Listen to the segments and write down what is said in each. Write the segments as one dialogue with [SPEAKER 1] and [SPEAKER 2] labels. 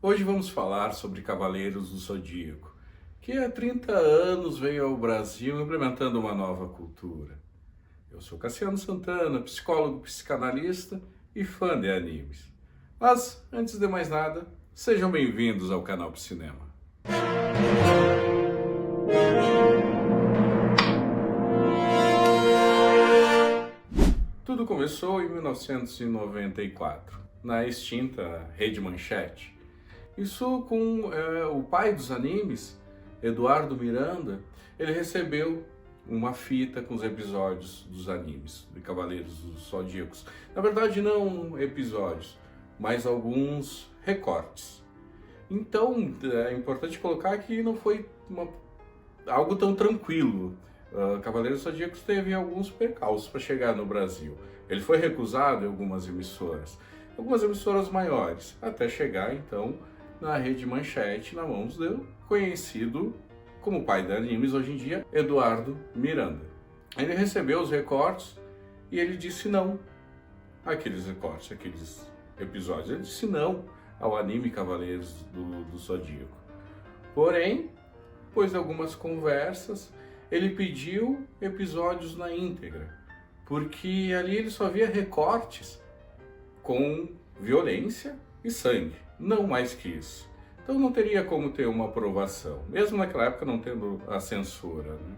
[SPEAKER 1] Hoje vamos falar sobre Cavaleiros do Zodíaco, que há 30 anos veio ao Brasil implementando uma nova cultura. Eu sou Cassiano Santana, psicólogo, psicanalista e fã de animes. Mas, antes de mais nada, sejam bem-vindos ao canal Psinema. Tudo começou em 1994, na extinta Rede Manchete. Isso com o pai dos animes, Eduardo Miranda. Ele recebeu uma fita com os episódios dos animes, de Cavaleiros dos Zodíacos. Na verdade, não episódios, mas alguns recortes. Então, é importante colocar que não foi algo tão tranquilo. Cavaleiros dos Zodíacos teve alguns percalços para chegar no Brasil. Ele foi recusado em algumas emissoras maiores, até chegar então na Rede Manchete, na mãos do conhecido como pai de animes hoje em dia, Eduardo Miranda. Ele recebeu os recortes e ele disse não àqueles recortes, àqueles episódios. Ele disse não ao anime Cavaleiros do Zodíaco. Porém, depois de algumas conversas, ele pediu episódios na íntegra, porque ali ele só via recortes com violência e sangue, não mais que isso. Então não teria como ter uma aprovação, mesmo naquela época não tendo a censura, né?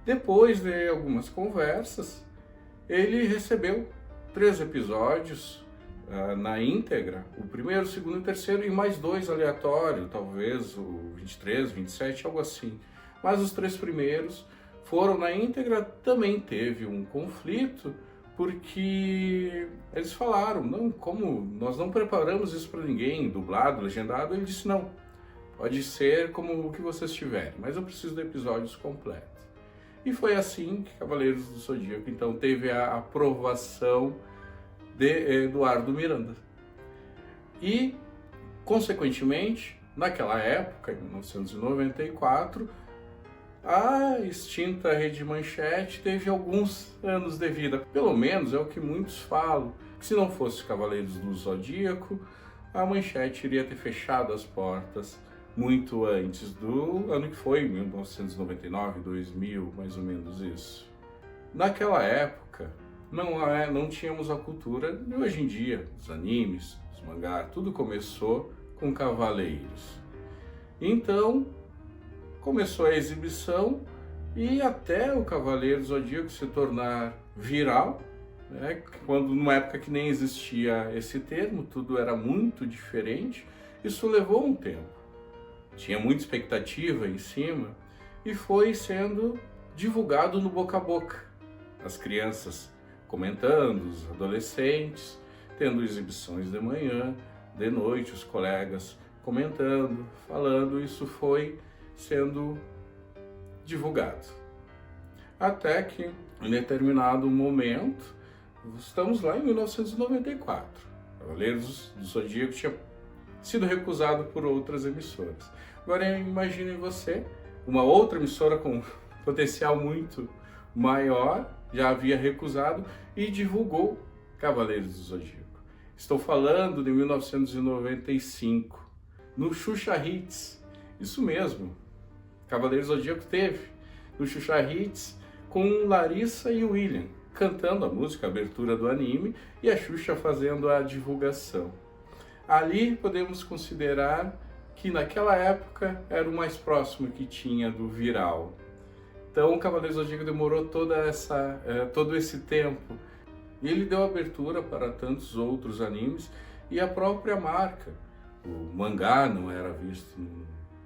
[SPEAKER 1] Depois de algumas conversas, ele recebeu 3 episódios na íntegra, o primeiro, o segundo e o terceiro, e mais 2 aleatórios, talvez o 23, 27, algo assim. Mas os 3 primeiros foram na íntegra. Também teve um conflito, porque eles falaram, não, como nós não preparamos isso para ninguém, dublado, legendado. Ele disse, não, pode ser como o que vocês tiverem, mas eu preciso de episódios completos. E foi assim que Cavaleiros do Zodíaco, então, teve a aprovação de Eduardo Miranda. E, consequentemente, naquela época, em 1994, a extinta Rede Manchete teve alguns anos de vida. Pelo menos é o que muitos falam. Se não fosse Cavaleiros do Zodíaco, a Manchete iria ter fechado as portas muito antes do ano que foi, 1999, 2000, mais ou menos isso. Naquela época, não tínhamos a cultura de hoje em dia, os animes, os mangás, tudo começou com Cavaleiros. Então, começou a exibição e até o Cavaleiro Zodíaco se tornar viral, né? Quando numa época que nem existia esse termo, tudo era muito diferente. Isso levou um tempo. Tinha muita expectativa em cima e foi sendo divulgado no boca a boca. As crianças comentando, os adolescentes, tendo exibições de manhã, de noite, os colegas comentando, falando. Isso foi sendo divulgado. Até que, em determinado momento, estamos lá em 1994, Cavaleiros do Zodíaco tinha sido recusado por outras emissoras. Agora imagine você, uma outra emissora com potencial muito maior, já havia recusado e divulgou Cavaleiros do Zodíaco. Estou falando de 1995, no Xuxa Hits, isso mesmo. Cavaleiros do Zodíaco teve no Xuxa Hits com Larissa e William cantando a música, a abertura do anime, e a Xuxa fazendo a divulgação. Ali podemos considerar que naquela época era o mais próximo que tinha do viral. Então o Cavaleiros do Zodíaco demorou todo esse tempo, e ele deu abertura para tantos outros animes e a própria marca. O mangá não era visto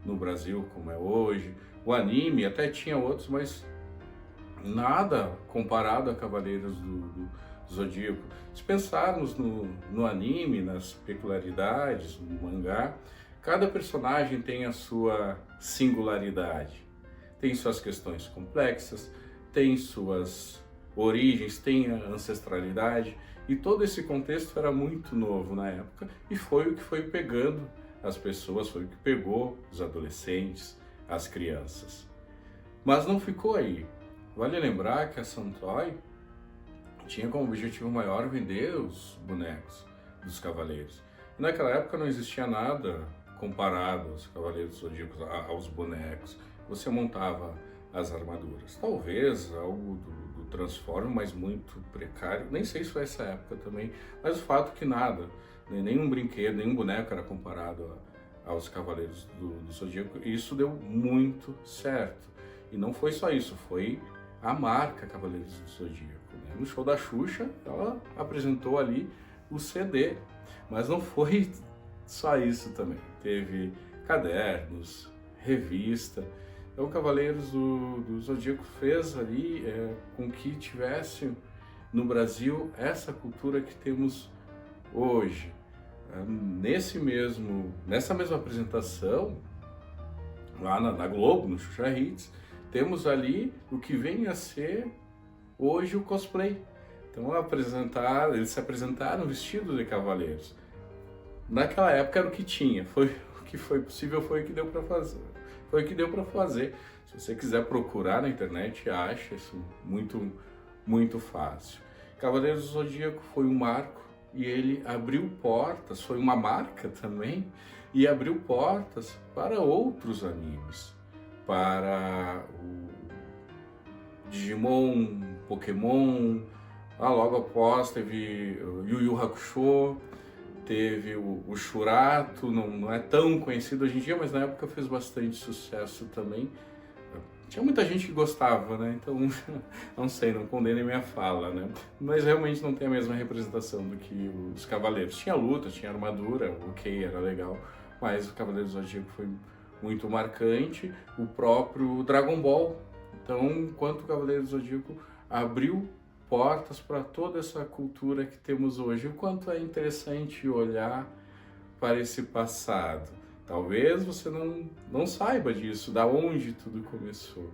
[SPEAKER 1] no Brasil como é hoje, o anime até tinha outros, mas nada comparado a Cavaleiros do Zodíaco. Se pensarmos no anime, nas peculiaridades, no mangá, cada personagem tem a sua singularidade, tem suas questões complexas, tem suas origens, tem a ancestralidade, e todo esse contexto era muito novo na época e foi o que foi pegando as pessoas, foi o que pegou os adolescentes, as crianças. Mas não ficou aí. Vale lembrar que a Santoy tinha como objetivo maior vender os bonecos dos cavaleiros. E naquela época não existia nada comparado aos Cavaleiros do Zodíaco, aos bonecos. Você montava as armaduras. Talvez algo do Transform, mas muito precário. Nem sei se foi essa época também, mas o fato que nada, nenhum brinquedo, nenhum boneco era comparado aos Cavaleiros do Zodíaco. E isso deu muito certo. E não foi só isso, foi a marca Cavaleiros do Zodíaco, né? No show da Xuxa, ela apresentou ali o CD, mas não foi só isso também. Teve cadernos, revista. Então, o Cavaleiros do Zodíaco fez ali com que tivesse no Brasil essa cultura que temos hoje. Nessa mesma apresentação, lá na Globo, no Xuxa Hits, temos ali o que vem a ser hoje o cosplay. Então eles se apresentaram vestidos de cavaleiros. Naquela época era o que tinha, foi o que foi possível, foi o que deu para fazer. Foi o que deu para fazer. Se você quiser procurar na internet, acha isso muito fácil. Cavaleiros do Zodíaco foi um marco e ele abriu portas, foi uma marca também, e abriu portas para outros animes, para o Digimon, Pokémon, logo após teve o Yu Yu Hakusho, teve o Shurato, não é tão conhecido hoje em dia, mas na época fez bastante sucesso também. Tinha muita gente que gostava, né? Então, não sei, não condeno a minha fala, né? Mas realmente não tem a mesma representação do que os Cavaleiros. Tinha luta, tinha armadura, ok, era legal, mas o Cavaleiros do Zodíaco foi muito marcante. O próprio Dragon Ball. Então, enquanto o Cavaleiros do Zodíaco abriu portas para toda essa cultura que temos hoje, o quanto é interessante olhar para esse passado. Talvez você não saiba disso, da onde tudo começou.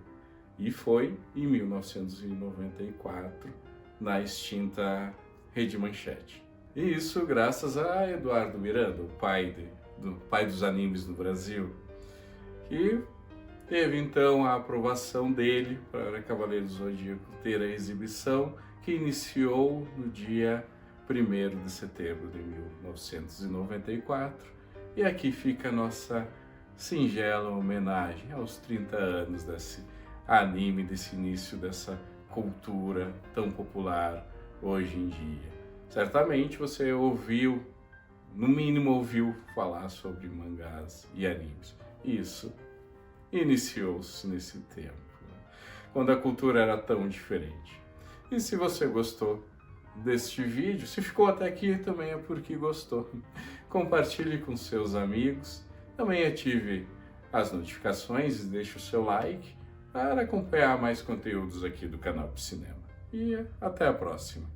[SPEAKER 1] E foi em 1994, na extinta Rede Manchete. E isso graças a Eduardo Miranda, o pai dos animes no Brasil, que teve então a aprovação dele para Cavaleiros do Zodíaco ter a exibição, que iniciou no dia 1º de setembro de 1994. E aqui fica a nossa singela homenagem aos 30 anos desse anime, desse início dessa cultura tão popular hoje em dia. Certamente você ouviu, no mínimo ouviu falar sobre mangás e animes. Isso iniciou-se nesse tempo, né? Quando a cultura era tão diferente. E se você gostou deste vídeo, se ficou até aqui também é porque gostou. Compartilhe com seus amigos, também ative as notificações e deixe o seu like para acompanhar mais conteúdos aqui do canal Cinema. E até a próxima!